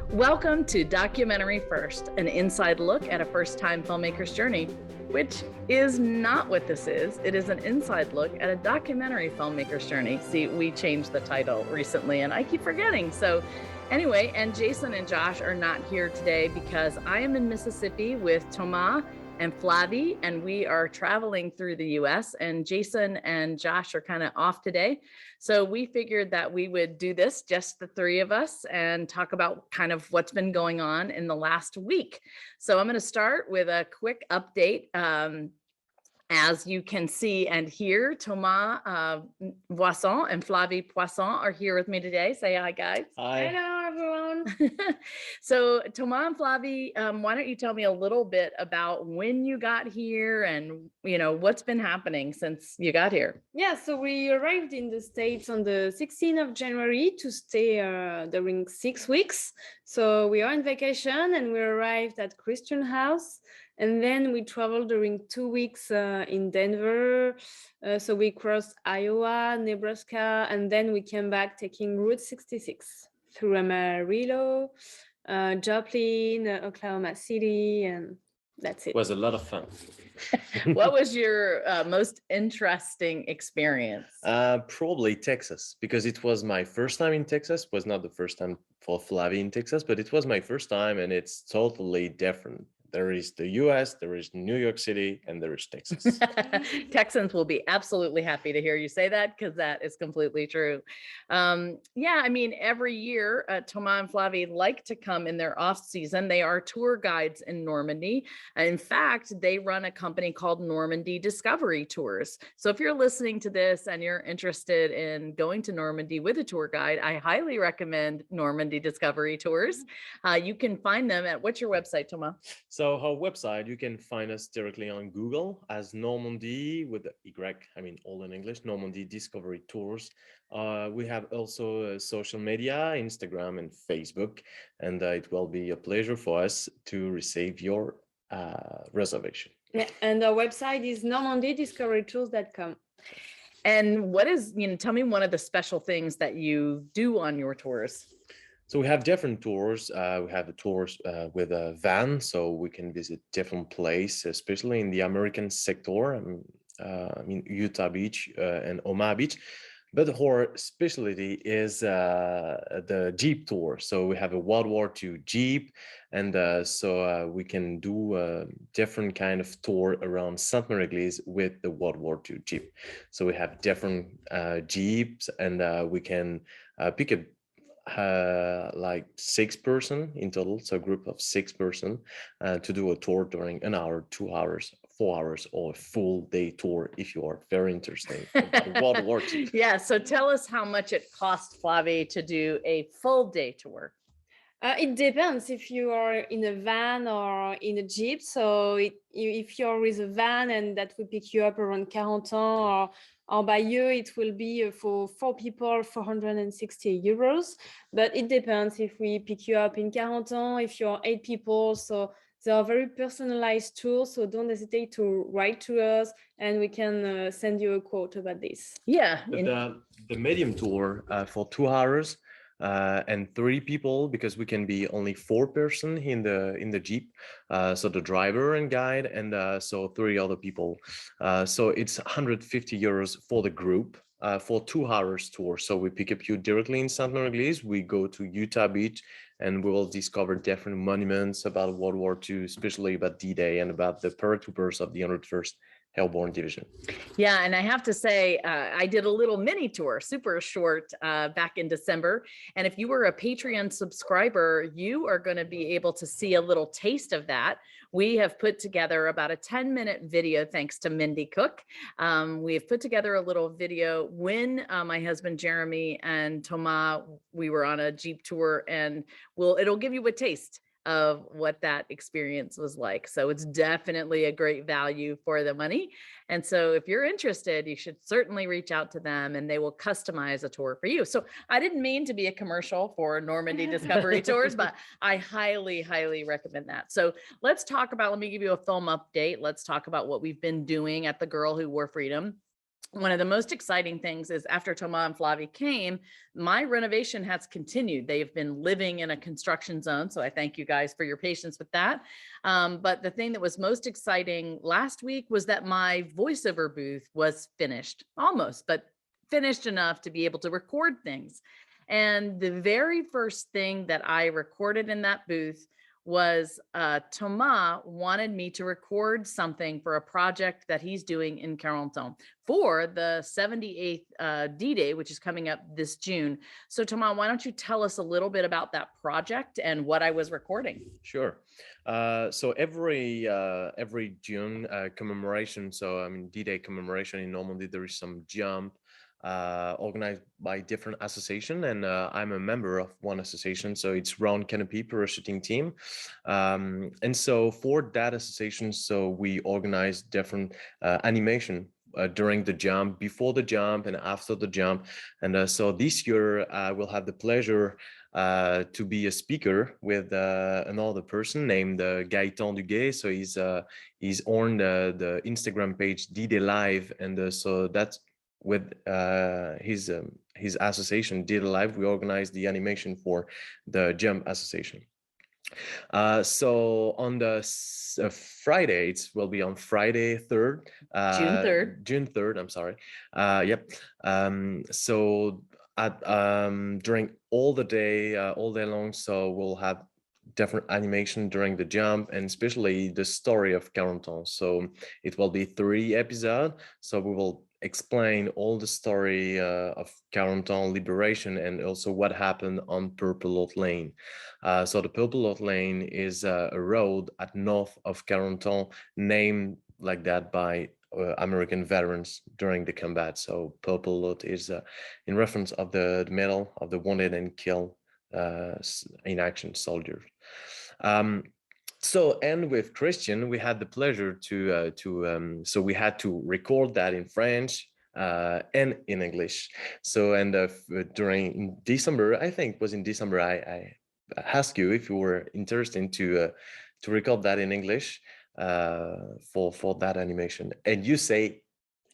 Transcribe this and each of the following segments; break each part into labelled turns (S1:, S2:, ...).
S1: Welcome to Documentary First, an inside look at a first-time filmmaker's journey, which is not what this is. It is an inside look at a documentary filmmaker's journey. See, we changed the title recently and I keep forgetting. So anyway, and Jason and Josh are not here today because I am in Mississippi with Thomas and Flavie, and we are traveling through the US, and Jason and Josh are kind of off today. So we figured that we would do this, just the three of us, and talk about kind of what's been going on in the last week. So I'm going to start with a quick update. As you can see and hear, Thomas Voisson and Flavie Poisson are here with me today. Say hi, guys.
S2: Hi.
S3: Hello, everyone.
S1: So Thomas and Flavie, why don't you tell me a little bit about when you got here and, what's been happening since you got here?
S3: Yeah, so we arrived in the States on the 16th of January to stay during 6 weeks. So we are on vacation and we arrived at Christian House. And then we traveled during 2 weeks in Denver. So we crossed Iowa, Nebraska, and then we came back taking Route 66 through Amarillo, Joplin, Oklahoma City, and that's it.
S2: It was a lot of fun.
S1: What was your most interesting experience?
S2: Probably Texas, because it was my first time in Texas. It was not the first time for Flavie in Texas, but it was my first time and it's totally different. There is the US, there is New York City, and there is Texas.
S1: Texans will be absolutely happy to hear you say that because that is completely true. Every year, Thomas and Flavie like to come in their off season. They are tour guides in Normandy. In fact, they run a company called Normandy Discovery Tours. So if you're listening to this and you're interested in going to Normandy with a tour guide, I highly recommend Normandy Discovery Tours. You can find them at, what's your website, Thomas?
S2: So our website, you can find us directly on Google as Normandy with the Y, all in English, Normandy Discovery Tours. We have also social media, Instagram and Facebook, and it will be a pleasure for us to receive your reservation.
S3: Yeah, and our website is normandydiscoverytours.com.
S1: And what is, tell me one of the special things that you do on your tours.
S2: So we have different tours. We have the tours with a van, so we can visit different places, especially in the American sector, Utah Beach and Omaha Beach. But our specialty is the Jeep tour. So we have a World War II Jeep, and so we can do different kind of tour around Sainte-Marie-Église with the World War II Jeep. So we have different Jeeps, and we can pick a like 6 person in total, so a group of 6 person to do a tour during an hour, 2 hours, 4 hours, or a full day tour if you are very interested about World War II.
S1: Yeah, so tell us how much it costs, Flavie, to do a full day tour.
S3: It depends if you are in a van or in a Jeep. So if you're with a van and that will pick you up around Carentan or Bayeux, it will be for 4 people, 460 euros. But it depends if we pick you up in Carentan, if you're 8 people. So they are very personalized tours. So don't hesitate to write to us and we can send you a quote about this.
S1: Yeah.
S2: The medium tour for 2 hours and 3 people, because we can be only 4 person in the Jeep, so the driver and guide, and so 3 other people, so it's 150 euros for the group for 2 hours tour. So we pick up you directly in Sainte-Marie-Église, we go to Utah Beach, and we will discover different monuments about World War II, especially about D-Day and about the paratroopers of the 101st Airborne Division.
S1: Yeah, and I have to say, I did a little mini tour, super short, back in December. And if you were a Patreon subscriber, you are going to be able to see a little taste of that. We have put together about a 10-minute video, thanks to Mindy Cook. We have put together a little video when my husband Jeremy and Thomas, we were on a Jeep tour, and it'll give you a taste of what that experience was like. So it's definitely a great value for the money. And so if you're interested, you should certainly reach out to them and they will customize a tour for you. So I didn't mean to be a commercial for Normandy Discovery Tours, but I highly, highly recommend that. So let's talk about, let me give you a film update. Let's talk about what we've been doing at the Girl Who Wore Freedom. one of the most exciting things is after Thomas and Flavie came, my renovation has continued. They have been living in a construction zone. So I thank you guys for your patience with that. But the thing that was most exciting last week was that my voiceover booth was finished, almost, but finished enough to be able to record things. And the very first thing that I recorded in that booth was Thomas wanted me to record something for a project that he's doing in Carentan for the 78th D-Day, which is coming up this June. So Thomas, why don't you tell us a little bit about that project and what I was recording?
S2: Sure. So every June commemoration, so I mean D-Day commemoration in Normandy, there is some jump organized by different association, and I'm a member of one association, so it's Round Canopy Parachuting Team. And so for that association, so we organize different animation during the jump, before the jump, and after the jump. And so this year I will have the pleasure to be a speaker with another person named Gaëtan Duguay. So he's on the Instagram page D-Day Live, and so that's with his association D-Day Live. We organized the animation for the Jump Association. So on the Friday, it will be on Friday 3rd, June 3rd, I'm sorry. Yep. So at during all day long, so we'll have different animation during the jump, and especially the story of Carentan. So it will be 3 episodes. So we will explain all the story of Carentan liberation, and also what happened on Purple Lot Lane. So the Purple Lot Lane is a road at north of Carentan, named like that by American veterans during the combat. So Purple Lot is in reference of the medal of the wounded and killed in action soldiers. So, and with Christian, we had the pleasure so we had to record that in French and in English. So, and during December, I think it was in December, I asked you if you were interested to record that in English for that animation, and you say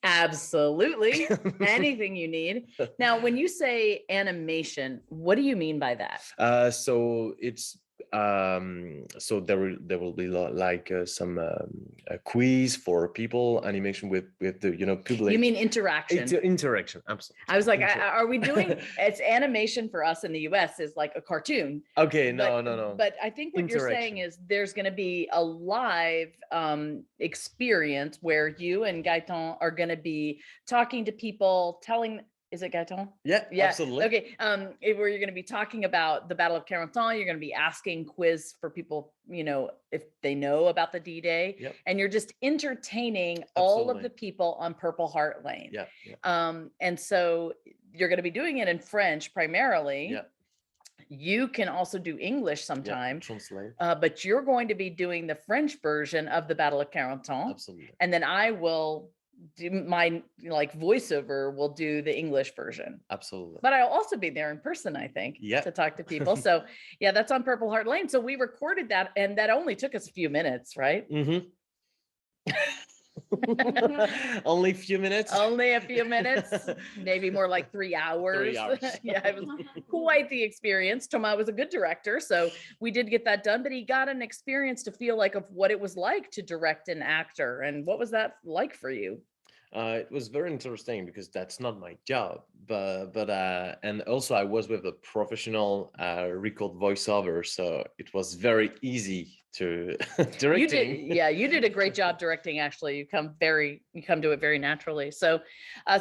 S1: absolutely anything you need. Now, when you say animation, what do you mean by that?
S2: So it's so there will be like some quiz for people, animation with the public.
S1: You mean interaction?
S2: Interaction, absolutely.
S1: I was like, are we doing it's animation for us in the US is like a cartoon.
S2: Okay, no.
S1: But I think what you're saying is there's going to be a live experience where you and Gaëtan are going to be talking to people, telling. Is it Gaëtan?
S2: Yeah, absolutely.
S1: Okay. Where you're going to be talking about the Battle of Carentan, you're going to be asking quiz for people, if they know about the D-Day,
S2: yep.
S1: And you're just entertaining all of the people on Purple Heart Lane.
S2: Yeah.
S1: And so you're going to be doing it in French primarily.
S2: Yeah.
S1: You can also do English sometime,
S2: translate.
S1: But you're going to be doing the French version of the Battle of Carentan.
S2: Absolutely.
S1: And then I will do my voiceover will do the English version.
S2: Absolutely.
S1: But I'll also be there in person, I think, to talk to people. So yeah, that's on Purple Heart Lane. So we recorded that, and that only took us a few minutes, right?
S2: Mm-hmm. Only a few minutes.
S1: Only a few minutes, maybe more like 3 hours.
S2: 3 hours.
S1: Yeah, it was quite the experience. Thomas was a good director, so we did get that done, but he got an experience to feel like of what it was like to direct an actor. And what was that like for you?
S2: It was very interesting because that's not my job, but and also I was with a professional record voiceover, so it was very easy to directing.
S1: You did a great job directing. Actually, you come to it very naturally. So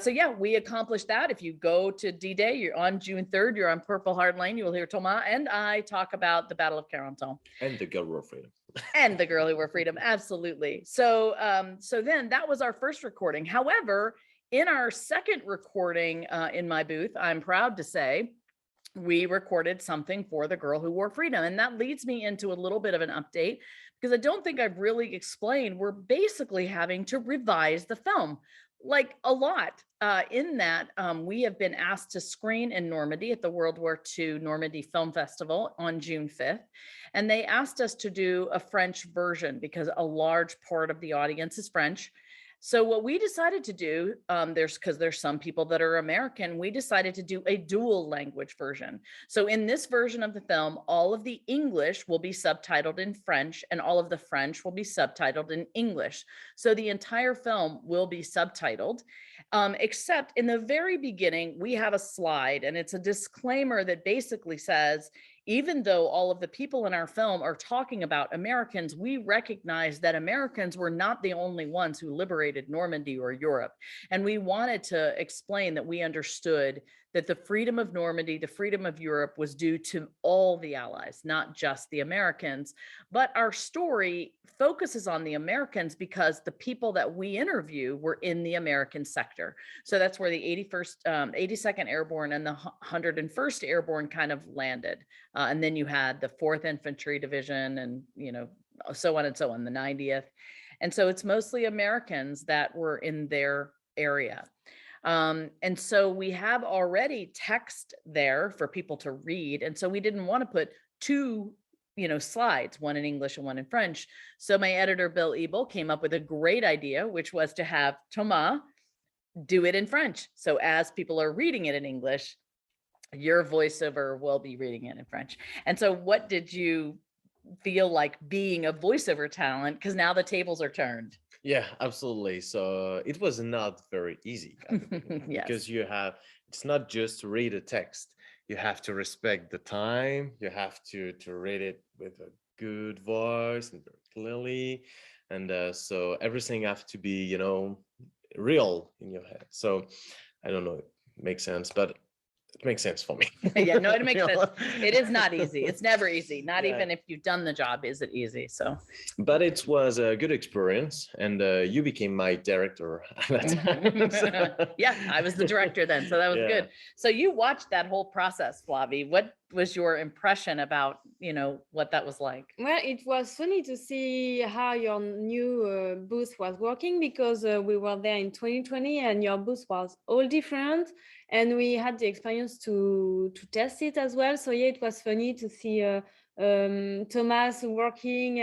S1: yeah, we accomplished that. If you go to D-Day, you're on June 3rd, you're on Purple Heart Lane, you will hear Thomas and I talk about the Battle of Carentan
S2: and the Girl Who Wore Freedom.
S1: And the Girl Who Wore Freedom. Absolutely. So then that was our first recording. However, in our second recording in my booth, I'm proud to say, we recorded something for the Girl Who Wore Freedom. And that leads me into a little bit of an update, because I don't think I've really explained, we're basically having to revise the film, like a lot. In that we have been asked to screen in Normandy at the World War II Normandy Film Festival on June 5th. And they asked us to do a French version because a large part of the audience is French. So what we decided to do, there's some people that are American, we decided to do a dual language version. So in this version of the film, all of the English will be subtitled in French and all of the French will be subtitled in English. So the entire film will be subtitled, except in the very beginning, we have a slide and it's a disclaimer that basically says, even though all of the people in our film are talking about Americans, we recognize that Americans were not the only ones who liberated Normandy or Europe. And we wanted to explain that we understood that the freedom of Normandy, the freedom of Europe was due to all the Allies, not just the Americans. But our story focuses on the Americans because the people that we interview were in the American sector. So that's where the 82nd Airborne and the 101st Airborne kind of landed. And then you had the 4th Infantry Division and, so on and so on, the 90th. And so it's mostly Americans that were in their area. And so we have already text there for people to read. And so we didn't want to put two, slides, one in English and one in French. So my editor, Bill Ebel, came up with a great idea, which was to have Thomas do it in French. So as people are reading it in English, your voiceover will be reading it in French. And so what did you feel like being a voiceover talent? Because now the tables are turned.
S2: Yeah, absolutely. So it was not very easy
S1: Yes.
S2: because it's not just to read a text. You have to respect the time. You have to read it with a good voice and very clearly. And so everything has to be, real in your head. So I don't know, it makes sense, but it makes sense for me.
S1: Yeah, no, it makes sense. It is not easy. It's never easy. Not
S2: Yeah.
S1: even if you've done the job, is it easy? So,
S2: but it was a good experience, and you became my director at that time.
S1: Yeah, I was the director then, so that was
S2: Yeah.
S1: good. So you watched that whole process, Flavie. What was your impression about, what that was like?
S3: Well, it was funny to see how your new booth was working because we were there in 2020 and your booth was all different, and we had the experience to test it as well. So yeah, it was funny to see Thomas working,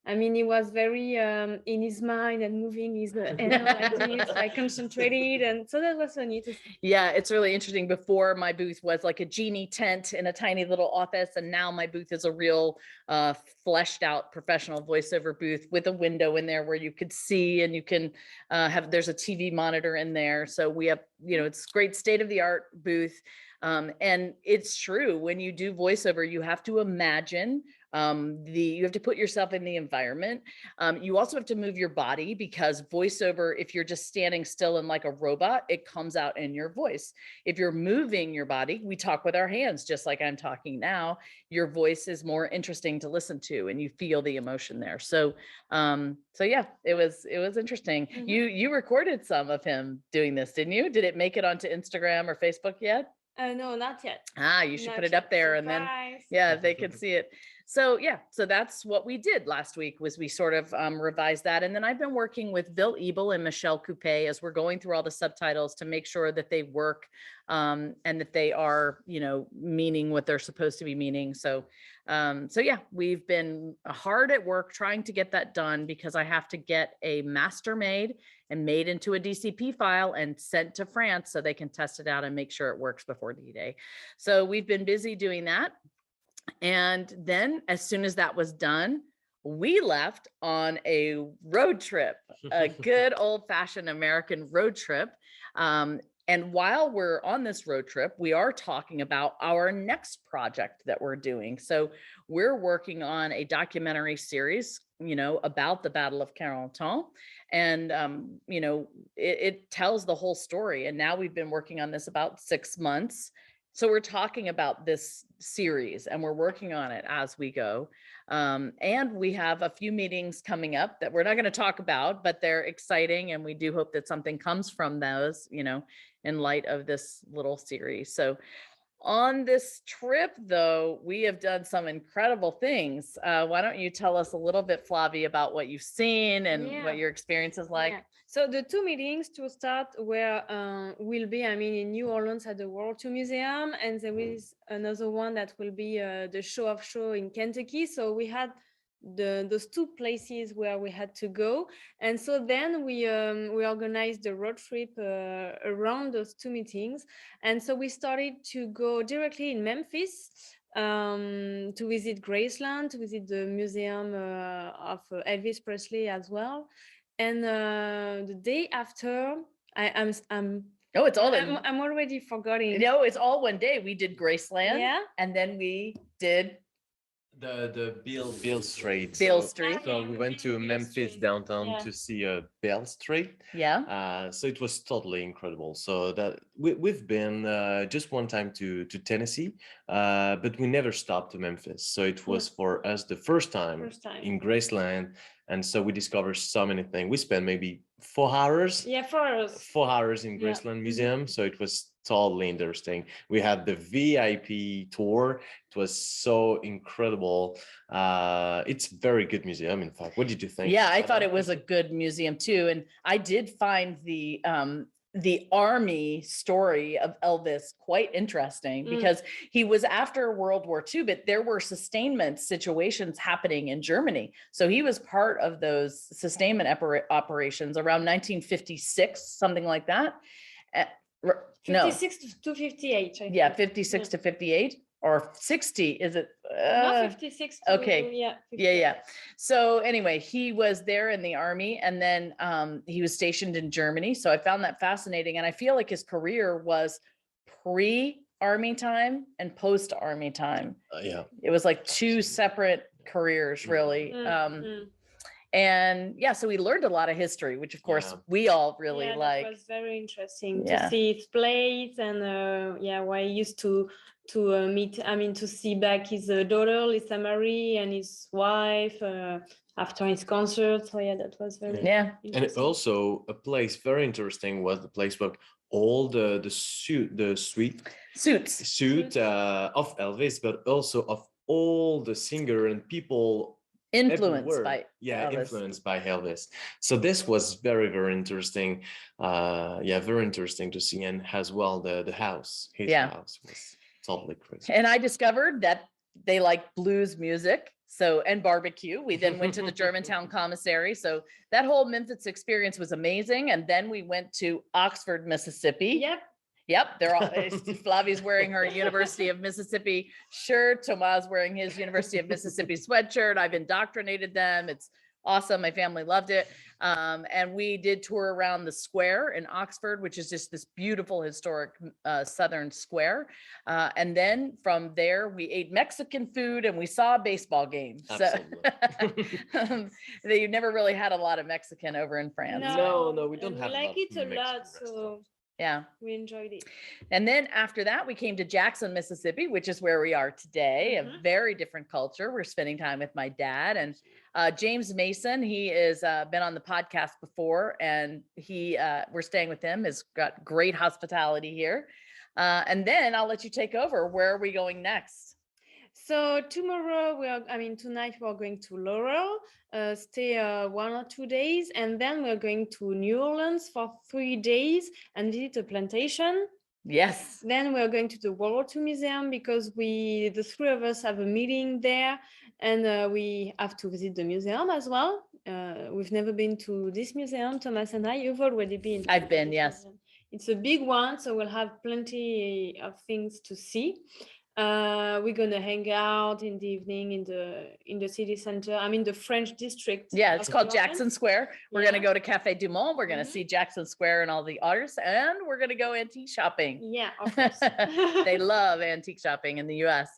S3: and he was very in his mind and moving his hand like this, like concentrated, and so that was funny to see.
S1: Yeah, it's really interesting. Before, my booth was like a genie tent in a tiny little office, and now my booth is a real fleshed out professional voiceover booth with a window in there where you could see, and you can there's a TV monitor in there. So we have, it's great state of the art booth. And it's true, when you do voiceover, you have to imagine, you have to put yourself in the environment. You also have to move your body, because voiceover, if you're just standing still and like a robot, it comes out in your voice. If you're moving your body, we talk with our hands, just like I'm talking now, your voice is more interesting to listen to and you feel the emotion there. So yeah, it was interesting.
S3: Mhm.
S1: You recorded some of him doing this, didn't you? Did it make it onto Instagram or Facebook yet?
S3: No, not yet.
S1: You should
S3: Not
S1: put it
S3: yet.
S1: up there, and then
S3: Surprise.
S1: yeah, they could see it. So yeah, so that's what we did last week, was we sort of revised that. And then I've been working with Bill Ebel and Michelle Coupé as we're going through all the subtitles to make sure that they work, and that they are, meaning what they're supposed to be meaning. So yeah, we've been hard at work trying to get that done, because I have to get a master made and made into a DCP file and sent to France so they can test it out and make sure it works before D-Day. So we've been busy doing that. And then as soon as that was done, we left on a road trip, a good old fashioned American road trip. And while we're on this road trip, we are talking about our next project that we're doing. So we're working on a documentary series, about the Battle of Carentan. And, it tells the whole story. And now we've been working on this about 6 months. So we're talking about this series and we're working on it as we go. And we have a few meetings coming up that we're not going to talk about, but they're exciting. And we do hope that something comes from those, in light of this little series. So on this trip, though, we have done some incredible things. Why don't you tell us a little bit, Flavie, about what you've seen and
S3: Yeah.
S1: what your experience is like?
S3: Yeah. So the two meetings to start will be, in New Orleans at the World II Museum, and there is another one that will be the Show of Show in Kentucky. So we had those two places where we had to go. And so then we organized a road trip around those two meetings. And so we started to go directly in Memphis to visit Graceland, to visit the museum of Elvis Presley as well. And the day after, I'm
S1: Oh, it's all in.
S3: I'm already forgetting.
S1: No, it's all one day. We did Graceland.
S3: Yeah.
S1: And then we did
S2: The Beale Street.
S1: Beale
S2: So-
S1: Street.
S2: So we went to
S3: Beale
S2: Memphis
S3: Street.
S2: downtown
S3: Yeah.
S2: to see Beale Street.
S1: Yeah.
S2: So it was totally incredible. So that we've been just one time to Tennessee, but we never stopped to Memphis. So it was for us the first time in Graceland, and so we discovered so many things. We spent maybe 4 hours.
S3: Yeah, for us.
S2: 4 hours in
S3: Yeah.
S2: Graceland Museum. So it was totally interesting. We had the VIP tour. It was so incredible. It's very good museum, in fact. What did you think?
S1: Yeah, I thought it was a good museum too. And I did find the army story of Elvis quite interesting because he was after World War II, but there were sustainment situations happening in Germany. So he was part of those sustainment operations around 1956, something like that. No,
S3: 56 to 58. I
S1: yeah,
S3: think.
S1: 56 to 58 or 60. Is it?
S3: No, 56 to,
S1: okay.
S3: Yeah.
S1: Yeah. So anyway, he was there in the army, and then he was stationed in Germany. So I found that fascinating. And I feel like his career was pre-army time and post-army time.
S2: Yeah.
S1: It was like two separate careers, really. And yeah, so we learned a lot of history, which of course we all really like.
S3: It was very interesting to see its place, and why he used to to see back his daughter Lisa Marie and his wife after his concert. So yeah, that was very
S2: And also a place very interesting was the place where all the suit of Elvis, but also of all the singer and people
S1: influenced by
S2: Elvis. So this was very, very interesting. Very interesting to see. And as well, the house, his house was totally crazy.
S1: And I discovered that they like blues music. So, and barbecue. We then went to the Germantown Commissary. So that whole Memphis experience was amazing. And then we went to Oxford, Mississippi. Yep, they're all. Flavie's wearing her University of Mississippi shirt. Tomas wearing his University of Mississippi sweatshirt. I've indoctrinated them. It's awesome. My family loved it. And we did tour around the square in Oxford, which is just this beautiful historic Southern square. And then from there, we ate Mexican food and we saw a baseball game.
S2: Absolutely.
S1: So you never really had a lot of Mexican over in France.
S2: No, we don't have.
S3: We like it a lot. So.
S1: Yeah,
S3: we enjoyed it.
S1: And then after that, we came to Jackson, Mississippi, which is where we are today. A very different culture. We're spending time with my dad and James Mason. He is been on the podcast before, and we're staying with him. Has got great hospitality here. And then I'll let you take over. Where are we going next?
S3: So tonight we're going to Laurel, stay 1 or 2 days, and then we're going to New Orleans for 3 days and visit a plantation.
S1: Yes.
S3: Then we're going to the World War II Museum because the three of us have a meeting there, and we have to visit the museum as well. We've never been to this museum, Thomas and I. You've already been.
S1: I've been, yes.
S3: Museum. It's a big one, so we'll have plenty of things to see. We're gonna hang out in the evening in the city center. I mean the French district.
S1: Yeah, it's called Jackson Square. We're gonna go to Cafe Du Monde. We're gonna see Jackson Square and all the artists, and we're gonna go antique shopping.
S3: Yeah, of course.
S1: They love antique shopping in the U.S.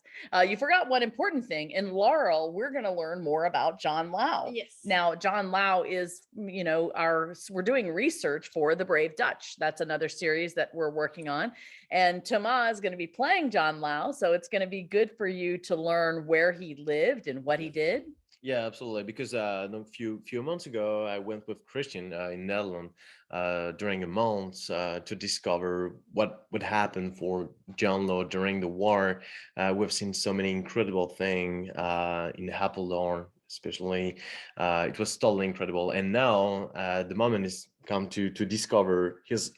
S1: You forgot one important thing. In Laurel, we're gonna learn more about John Lau.
S3: Yes.
S1: Now, John Lau is, we're doing research for The Brave Dutch. That's another series that we're working on. And Thomas is going to be playing John Lau. So it's going to be good for you to learn where he lived and what he did.
S2: Yeah, absolutely. Because a few months ago, I went with Christian in Netherlands during a month to discover what would happen for John Lau during the war. We've seen so many incredible things in Apeldoorn, especially. It was totally incredible. And now the moment is come to discover his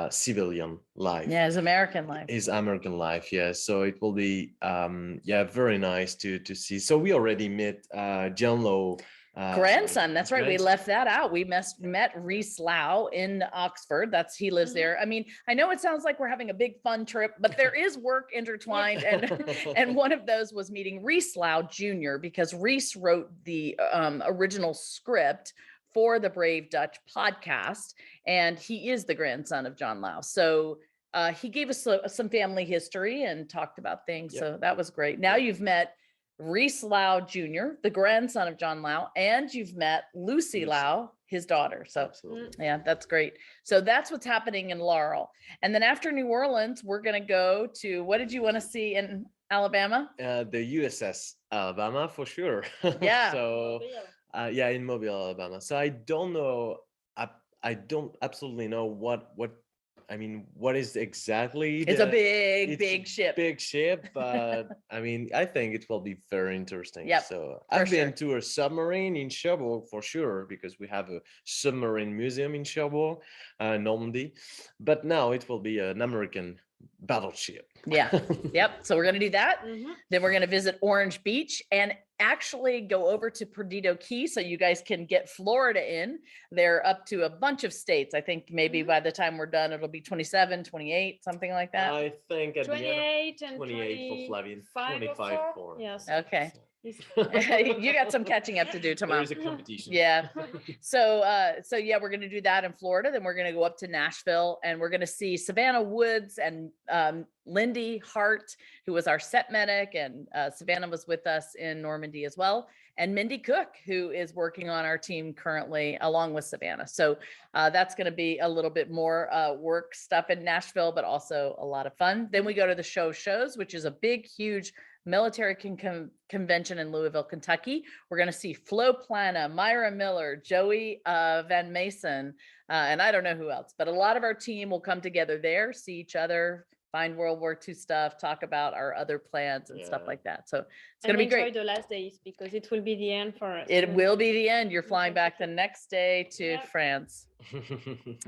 S2: civilian life.
S1: Yeah, his American life.
S2: His American life, yeah. So it will be very nice to see. So we already met John Lowe.
S1: Grandson, that's right. We
S2: grandson.
S1: left that out. We met Reese Lau in Oxford. He lives there. I mean, I know it sounds like we're having a big fun trip, but there is work intertwined. And one of those was meeting Reese Lau Jr. because Reese wrote the original script for the Brave Dutch podcast, and he is the grandson of John Lau. So he gave us some family history and talked about things.
S2: Yep.
S1: So that was great. Now you've met Reese Lau Jr., the grandson of John Lau, and you've met Lucy Lau, his daughter. So yeah, that's great. So that's what's happening in Laurel. And then after New Orleans, we're going to go to, what did you want to see in Alabama?
S2: The USS Alabama for sure.
S1: Yeah.
S2: So yeah, in Mobile, Alabama. So I don't know. I don't absolutely know what is exactly.
S1: It's a big ship.
S2: Big ship, but I mean, I think it will be very interesting.
S1: Yep,
S2: So I've been to a submarine in Cherbourg for sure, because we have a submarine museum in Cherbourg, Normandy. But now it will be an American battleship.
S1: Yeah. Yep. So we're going to do that.
S3: Mhm.
S1: Then we're going to visit Orange Beach and actually go over to Perdido Key so you guys can get Florida in. They're up to a bunch of states. I think maybe by the time we're done, it'll be 27, 28, something like that.
S2: I think at the end,
S3: 28 and
S2: 28 for Flavie,
S3: 25
S2: 25
S3: or
S2: for.
S3: yes.
S1: Okay.
S3: It's-
S1: You got some catching up to do
S2: There
S1: tomorrow.
S2: is a competition.
S1: Yeah. So yeah, we're going to do that in Florida. Then we're going to go up to Nashville and we're going to see Savannah Woods and Lindy Hart, who was our set medic, and Savannah was with us in Normandy as well. And Mindy Cook, who is working on our team currently along with Savannah. So that's going to be a little bit more work stuff in Nashville, but also a lot of fun. Then we go to the shows, which is a big, huge military convention in Louisville, Kentucky. We're going to see Flo Plana, Myra Miller, Joey Van Mason, and I don't know who else, but a lot of our team will come together there, see each other, find World War II stuff, talk about our other plans and stuff like that. So it's going to be great.
S3: Enjoy the last days because it will be the end for us.
S1: It will be the end. You're flying back the next day to France.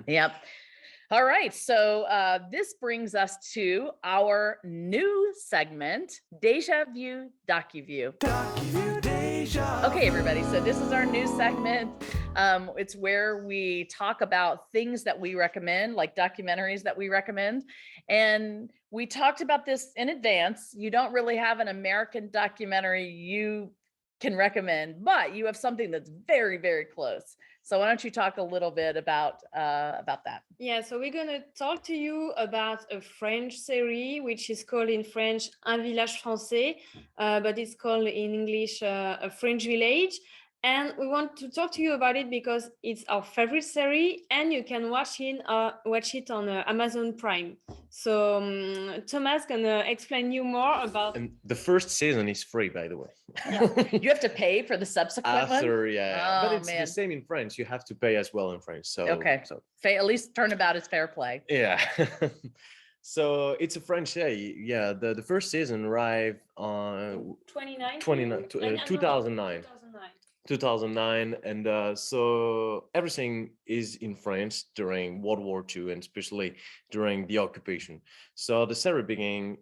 S1: Yep. All right, so this brings us to our new segment, DejaView DocuView. Okay, everybody, so this is our new segment. It's where we talk about things that we recommend, like documentaries that we recommend. And we talked about this in advance. You don't really have an American documentary you can recommend, but you have something that's very, very close. So why don't you talk a little bit about that?
S3: Yeah, so we're going to talk to you about a French series, which is called in French Un Village Français, but it's called in English a French Village. And we want to talk to you about it because it's our favorite series, and you can watch it on Amazon Prime. So Thomas gonna explain you more about.
S2: And the first season is free, by the way.
S1: Yeah. You have to pay for the subsequent one?
S2: Yeah.
S1: Oh,
S2: but it's
S1: man.
S2: the same in France. You have to pay as well in France. So
S1: okay.
S2: So
S1: at least turnabout is fair play.
S2: yeah. So it's a French series. Yeah. The first season arrived on 2009. 2009, and so everything is in France during World War II, and especially during the occupation. So the series began,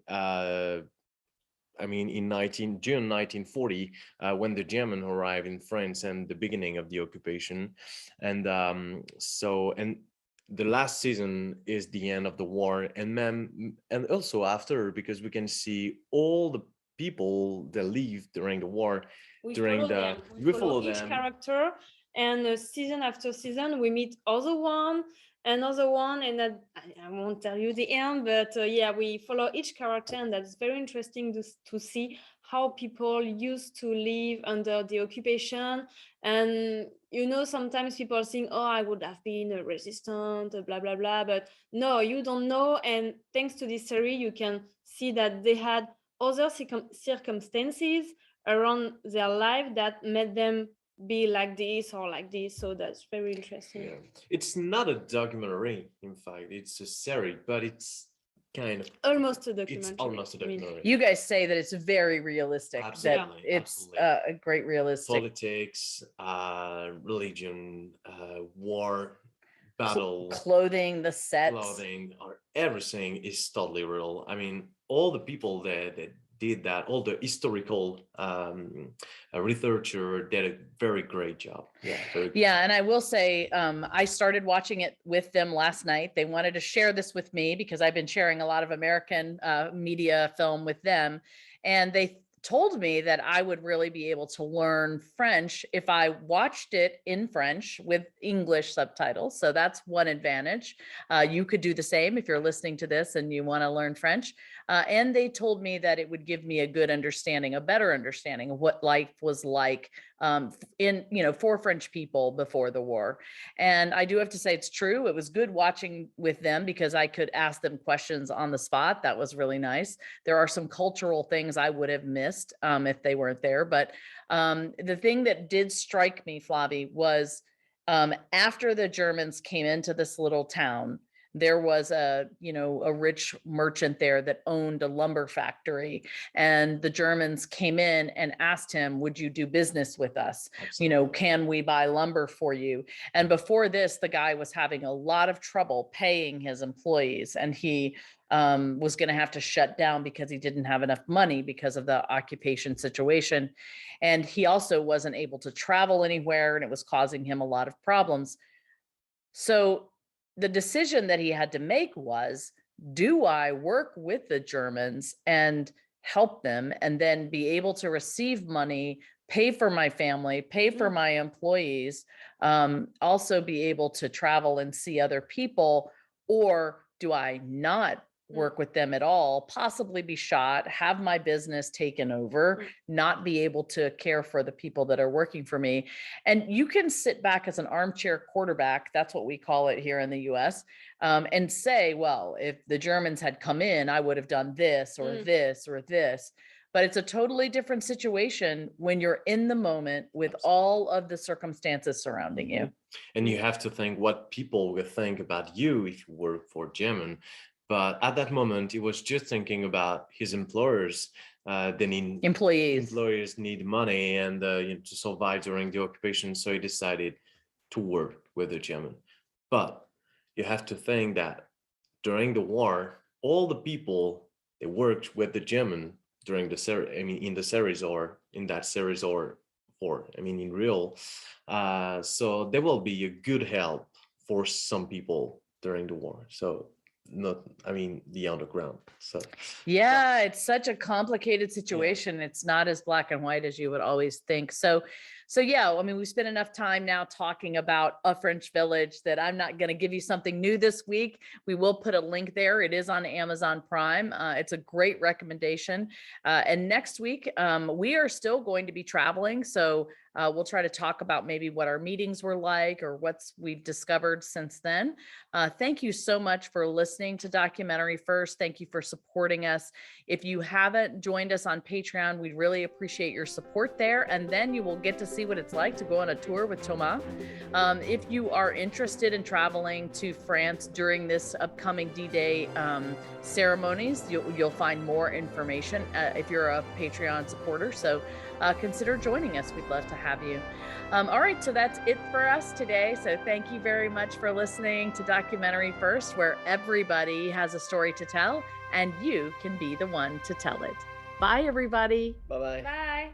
S2: in June 1940, when the Germans arrived in France, and the beginning of the occupation, and the last season is the end of the war, and also after, because we can see all the people that lived during the war.
S3: We follow each
S2: them.
S3: character, and season after season we meet another one, and I won't tell you the end, but yeah, we follow each character, and that's very interesting to see how people used to live under the occupation. And sometimes people think, oh, I would have been a resistant, blah blah blah, but no, you don't know. And thanks to this series, you can see that they had other circumstances around their life that made them be like this or like this. So that's very interesting.
S2: Yeah. It's not a documentary, in fact, it's a series, but it's kind of
S3: almost a documentary.
S2: It's almost a documentary.
S1: You guys say that it's very realistic.
S2: Absolutely.
S1: That it's
S2: absolutely.
S1: A great realistic.
S2: Politics, religion, war, battle,
S1: clothing, the sets,
S2: clothing, or everything is totally real. I mean, all the people that did that, all the historical researcher did a very great job. Yeah, very good.
S1: Yeah, and I will say, I started watching it with them last night. They wanted to share this with me because I've been sharing a lot of American media film with them, and they told me that I would really be able to learn French if I watched it in French with English subtitles. So that's one advantage. You could do the same if you're listening to this and you want to learn French. And they told me that it would give me a good understanding, a better understanding of what life was like for French people before the war. And I do have to say it's true. It was good watching with them because I could ask them questions on the spot. That was really nice. There are some cultural things I would have missed if they weren't there. But the thing that did strike me, Flavie, was after the Germans came into this little town, there was a rich merchant there that owned a lumber factory, and the Germans came in and asked him, would you do business with us?
S2: Absolutely.
S1: Can we buy lumber for you? And before this, the guy was having a lot of trouble paying his employees, and he was going to have to shut down because he didn't have enough money because of the occupation situation. And he also wasn't able to travel anywhere, and it was causing him a lot of problems. So the decision that he had to make was, do I work with the Germans and help them and then be able to receive money, pay for my family, pay for my employees, also be able to travel and see other people? Or do I not work with them at all, possibly be shot, have my business taken over, not be able to care for the people that are working for me? And you can sit back as an armchair quarterback, that's what we call it here in the US, and say, well, if the Germans had come in, I would have done this or this or this. But it's a totally different situation when you're in the moment with all of the circumstances surrounding you.
S2: And you have to think what people will think about you if you work for German. But at that moment, he was just thinking about his employers. Employers need money and to survive during the occupation. So he decided to work with the German. But you have to think that during the war, all the people that worked with the German during the series, in the series or in that series or in real, so there will be a good help for some people during the war. So the underground. So
S1: yeah, it's such a complicated situation. It's not as black and white as you would always think. So yeah, we spent enough time now talking about A French Village that I'm not going to give you something new this week. We will put a link there. It is on Amazon Prime. It's a great recommendation. And next week, we are still going to be traveling. So we'll try to talk about maybe what our meetings were like or we've discovered since then. Thank you so much for listening to Documentary First. Thank you for supporting us. If you haven't joined us on Patreon, we'd really appreciate your support there. And then you will get to see what it's like to go on a tour with Thomas. If you are interested in traveling to France during this upcoming D-Day ceremonies, you'll find more information if you're a Patreon supporter. So consider joining us. We'd love to have you. All right, so that's it for us today. So thank you very much for listening to Documentary First, where everybody has a story to tell and you can be the one to tell it. Bye, everybody.
S2: bye-bye.
S3: Bye.